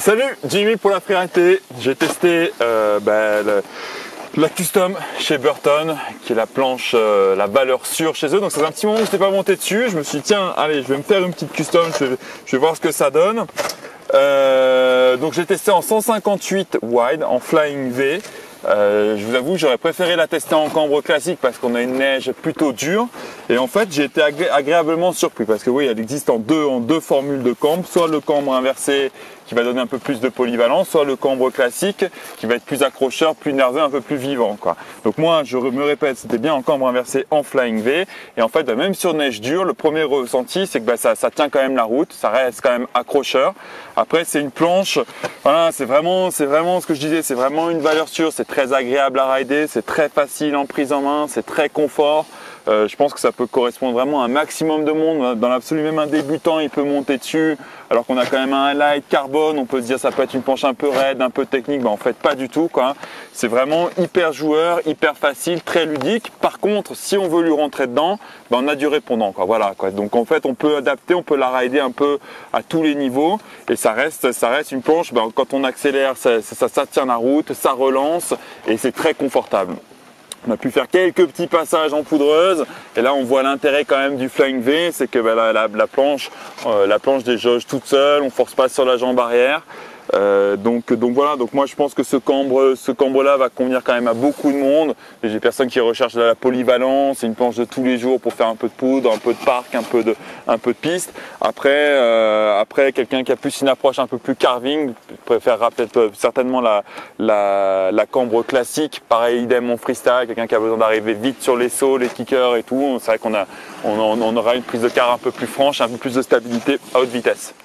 Salut, Jimmy pour la Freeride. J'ai testé la custom chez Burton, qui est la planche, la valeur sûre chez eux. Donc c'est un petit moment que je n'étais pas monté dessus. Je me suis dit tiens, allez, je vais me faire une petite custom, je vais voir ce que ça donne. Donc j'ai testé en 158 wide, en Flying V. Je vous avoue, j'aurais préféré la tester en cambre classique parce qu'on a une neige plutôt dure. Et en fait, j'ai été agréablement surpris parce que oui, elle existe en deux formules de cambre, soit le cambre inversé qui va donner un peu plus de polyvalence, soit le cambre classique qui va être plus accrocheur, plus nerveux, un peu plus vivant, quoi. Donc moi, je me répète, c'était bien en cambre inversé en Flying V. Et en fait, même sur neige dure, le premier ressenti, c'est que ça tient quand même la route, ça reste quand même accrocheur. Après, c'est une planche, voilà, c'est vraiment ce que je disais, c'est vraiment une valeur sûre, c'est très agréable à rider, c'est très facile en prise en main, c'est très confort. Je pense que ça peut correspondre vraiment à un maximum de monde. Dans l'absolu, même un débutant, il peut monter dessus. Alors qu'on a quand même un light carbone, on peut se dire ça peut être une planche un peu raide, un peu technique. En fait, pas du tout, quoi. C'est vraiment hyper joueur, hyper facile, très ludique. Par contre, si on veut lui rentrer dedans, on a du répondant, quoi. Voilà, quoi. Donc en fait, on peut adapter, on peut la rider un peu à tous les niveaux. Et ça reste une planche. Quand on accélère, ça tient la route, ça relance et c'est très confortable. On a pu faire quelques petits passages en poudreuse et là on voit l'intérêt quand même du Flying V, c'est que la planche déjauge toute seule, on force pas sur la jambe arrière. Donc voilà, donc moi je pense que ce cambre là va convenir quand même à beaucoup de monde. J'ai des personnes qui recherchent de la polyvalence, c'est une planche de tous les jours pour faire un peu de poudre, un peu de parc, un peu de piste. Après quelqu'un qui a plus une approche un peu plus carving préférera peut-être certainement la cambre classique. Pareil, idem en freestyle, quelqu'un qui a besoin d'arriver vite sur les sauts, les kickers et tout. C'est vrai qu'on aura une prise de car un peu plus franche, un peu plus de stabilité à haute vitesse.